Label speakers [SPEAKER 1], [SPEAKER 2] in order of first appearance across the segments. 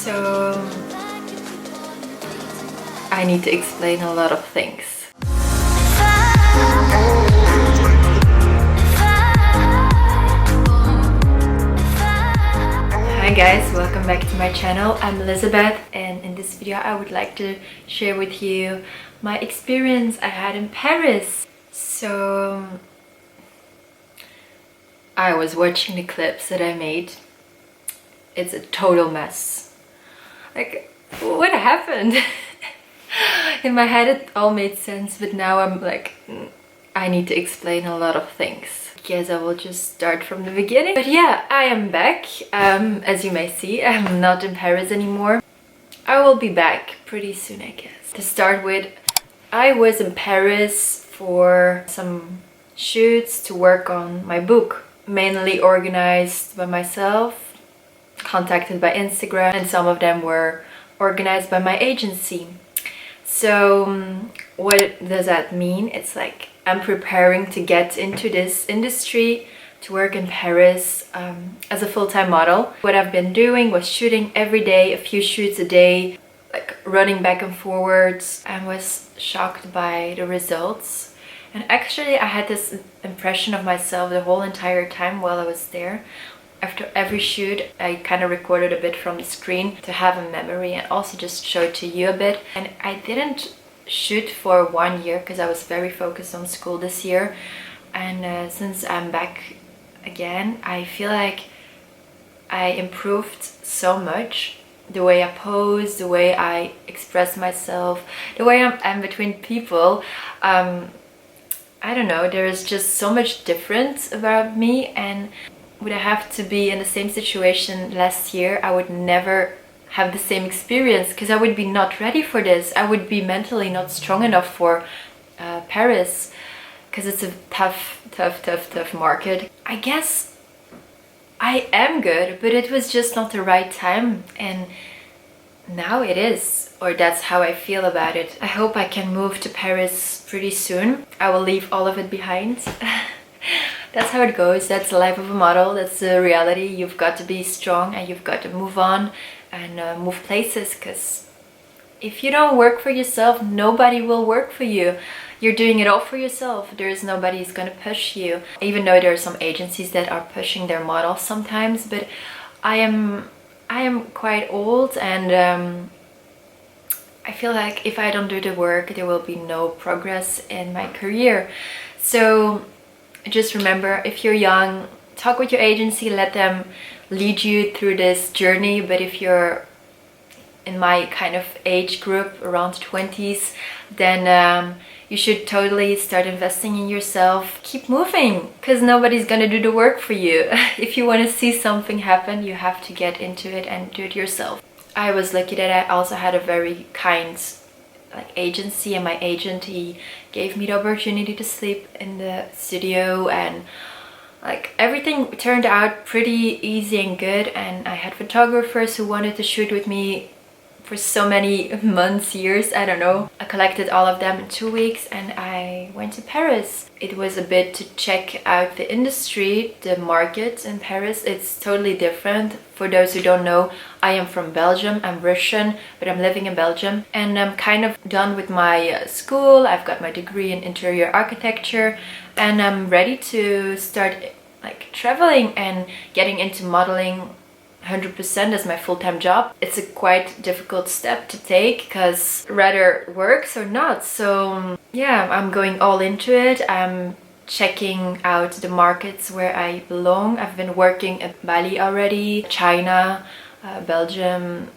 [SPEAKER 1] So I need to explain a lot of things. Hi guys, welcome back to my channel. I'm Elizabeth, and in this video I would like to share with you my experience I had in Paris. So I was watching the clips that I made. It's a total mess. Like, what happened? In my head it all made sense, but now I'm like, I need to explain a lot of things. Guess I will just start from the beginning. But yeah, I am back. As you may see, I'm not in Paris anymore. I will be back pretty soon, I guess. To start with, I was in Paris for some shoots to work on my book. Mainly organized by myself, contacted by Instagram, and some of them were organized by my agency. So what does that mean? It's like I'm preparing to get into this industry, to work in Paris as a full-time model. What I've been doing was shooting every day, a few shoots a day, like running back and forwards, and was shocked by the results. And actually I had this impression of myself the whole entire time while I was there. After every shoot I kind of recorded a bit from the screen to have a memory and also just show it to you a bit. And I didn't shoot for 1 year because I was very focused on school this year. And since I'm back again, I feel like I improved so much. The way I pose, the way I express myself, the way I'm between people. I don't know, there is just so much difference about me, and would I have to be in the same situation last year, I would never have the same experience because I would be not ready for this. I would be mentally not strong enough for Paris because it's a tough market. I guess I am good, but it was just not the right time, and now it is, or that's how I feel about it. I hope I can move to Paris pretty soon. I will leave all of it behind. That's how it goes. That's the life of a model. That's the reality. You've got to be strong and you've got to move on and move places, because if you don't work for yourself, nobody will work for you. You're doing it all for yourself. There is nobody who's going to push you. Even though there are some agencies that are pushing their models sometimes, but I am quite old, and I feel like if I don't do the work, there will be no progress in my career. So just remember, if you're young, talk with your agency, let them lead you through this journey. But if you're in my kind of age group, around 20s, then you should totally start investing in yourself. Keep moving, because nobody's gonna do the work for you. If you want to see something happen, you have to get into it and do it yourself. I was lucky that I also had a very kind agency, and my agent, he gave me the opportunity to sleep in the studio, and everything turned out pretty easy and good. And I had photographers who wanted to shoot with me for so many months, years, I don't know. I collected all of them in 2 weeks and I went to Paris. It was a bit to check out the industry, the market in Paris. It's totally different. For those who don't know, I am from Belgium. I'm Russian, but I'm living in Belgium. And I'm kind of done with my school. I've got my degree in interior architecture, and I'm ready to start traveling and getting into modeling 100% as my full-time job. It's a quite difficult step to take, because rather works or not. So yeah, I'm going all into it. I'm checking out the markets where I belong. I've been working at Bali already, China, Belgium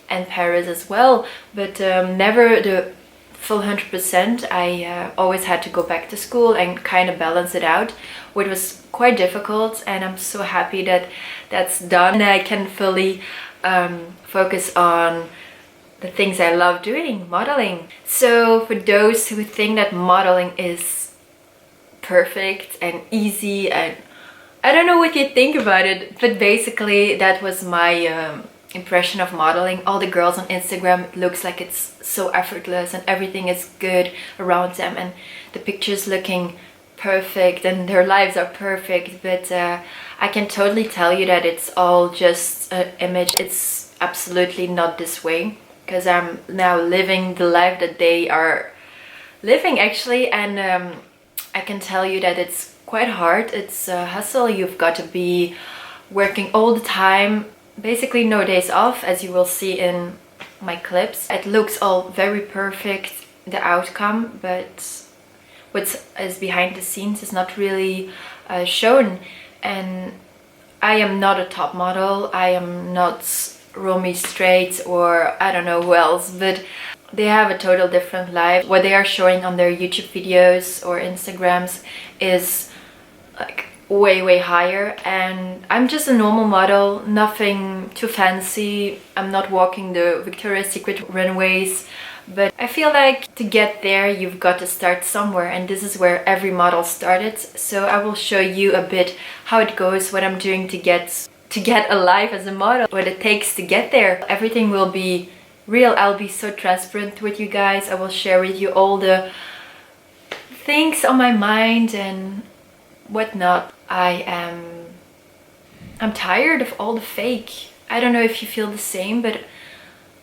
[SPEAKER 1] and Paris as well, but never the full 100%. I always had to go back to school and kind of balance it out, which was quite difficult, and I'm so happy that that's done. I can fully focus on the things I love doing, modeling. So for those who think that modeling is perfect and easy, and I don't know what you think about it, but basically that was my impression of modeling. All the girls on Instagram, it looks like it's so effortless and everything is good around them, and the pictures looking perfect and their lives are perfect, but I can totally tell you that it's all just an image. It's absolutely not this way, because I'm now living the life that they are living actually, and I can tell you that it's quite hard. It's a hustle. You've got to be working all the time, basically no days off, as you will see in my clips. It looks all very perfect, the outcome, but what is behind the scenes is not really shown. And I am not a top model, I am not Romy Straits or I don't know who else, but they have a total different life. What they are showing on their YouTube videos or Instagrams is like way higher, and I'm just a normal model, nothing too fancy. I'm not walking the Victoria's Secret runways, but I feel like to get there you've got to start somewhere, and this is where every model started. So I will show you a bit how it goes, what I'm doing to get alive as a model, what it takes to get there. Everything will be real. I'll be so transparent with you guys. I will share with you all the things on my mind and whatnot. I'm tired of all the fake. I don't know if you feel the same, but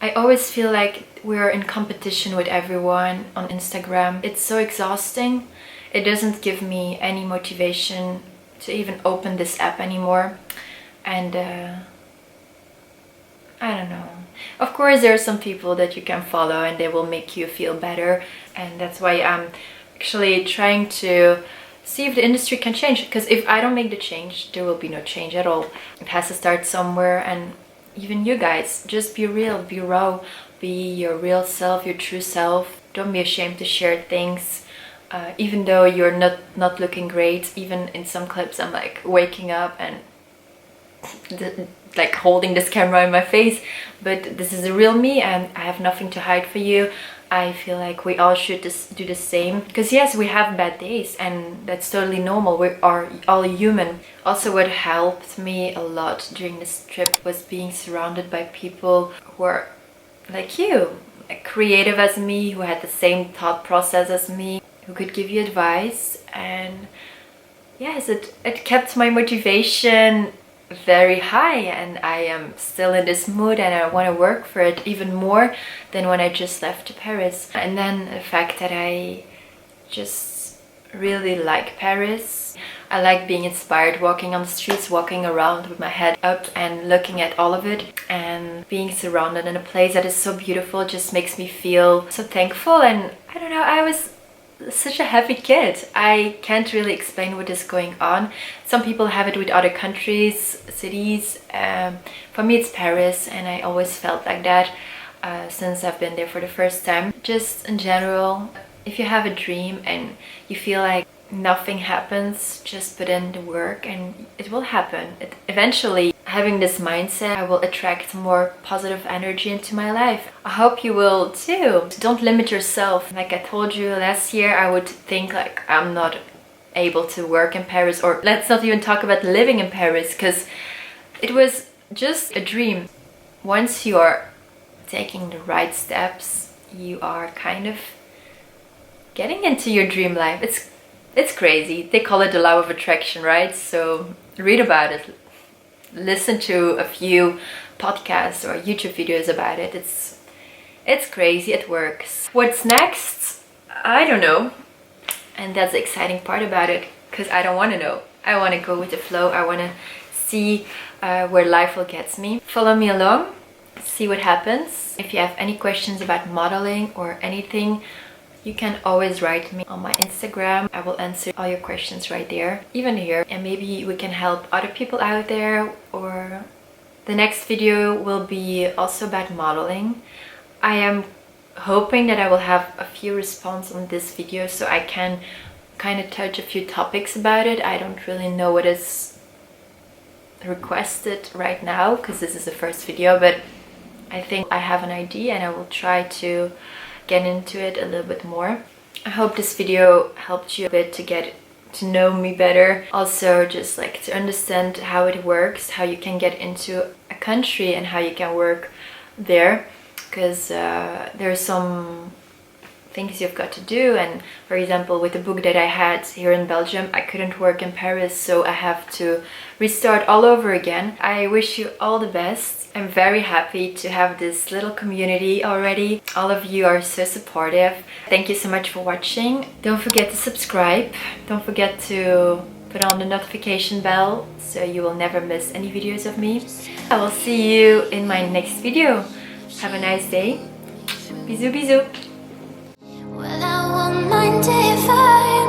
[SPEAKER 1] I always feel like we're in competition with everyone on Instagram. It's so exhausting. It doesn't give me any motivation to even open this app anymore. And I don't know. Of course, there are some people that you can follow and they will make you feel better, and that's why I'm actually trying to see if the industry can change, because if I don't make the change, there will be no change at all. It has to start somewhere, and even you guys, just be real, be raw, be your real self, your true self. Don't be ashamed to share things, even though you're not looking great. Even in some clips I'm like waking up and like holding this camera in my face, but this is the real me and I have nothing to hide for you. I feel like we all should just do the same, because yes, we have bad days and that's totally normal. We are all human. Also, what helped me a lot during this trip was being surrounded by people who are like you, like creative as me, who had the same thought process as me, who could give you advice. And yes, it kept my motivation very high, and I am still in this mood and I want to work for it even more than when I just left to Paris. And then the fact that I just really like Paris. I like being inspired, walking on the streets, walking around with my head up and looking at all of it, and being surrounded in a place that is so beautiful just makes me feel so thankful. And I don't know, I was such a happy kid. I can't really explain what is going on. Some people have it with other countries, cities. For me it's Paris, and I always felt like that since I've been there for the first time. Just in general, if you have a dream and you feel like nothing happens, just put in the work and it will happen. Eventually, having this mindset, I will attract more positive energy into my life. I hope you will too. Don't limit yourself. Like I told you last year, I would think like I'm not able to work in Paris, or let's not even talk about living in Paris, because it was just a dream. Once you are taking the right steps, you are kind of getting into your dream life. It's crazy. They call it the law of attraction, right? So read about it. Listen to a few podcasts or YouTube videos about it. It's crazy. It works. What's next? I don't know. And that's the exciting part about it, because I don't want to know. I want to go with the flow. I want to see where life will get me. Follow me along. See what happens. If you have any questions about modeling or anything, you can always write me on my Instagram. I will answer all your questions right there, even here. And maybe we can help other people out there. Or the next video will be also about modeling. I am hoping that I will have a few responses on this video, so I can kind of touch a few topics about it. I don't really know what is requested right now, because this is the first video, but I think I have an idea and I will try to get into it a little bit more. I hope this video helped you a bit to get to know me better. Also, just like to understand how it works, how you can get into a country and how you can work there, because there are some things you've got to do. And for example, with the book that I had here in Belgium, I couldn't work in Paris, so I have to restart all over again. I wish you all the best. I'm very happy to have this little community already. All of you are so supportive. Thank you so much for watching. Don't forget to subscribe. Don't forget to put on the notification bell so you will never miss any videos of me. I will see you in my next video. Have a nice day. Bisous, bisous.
[SPEAKER 2] Well, I won't mind if I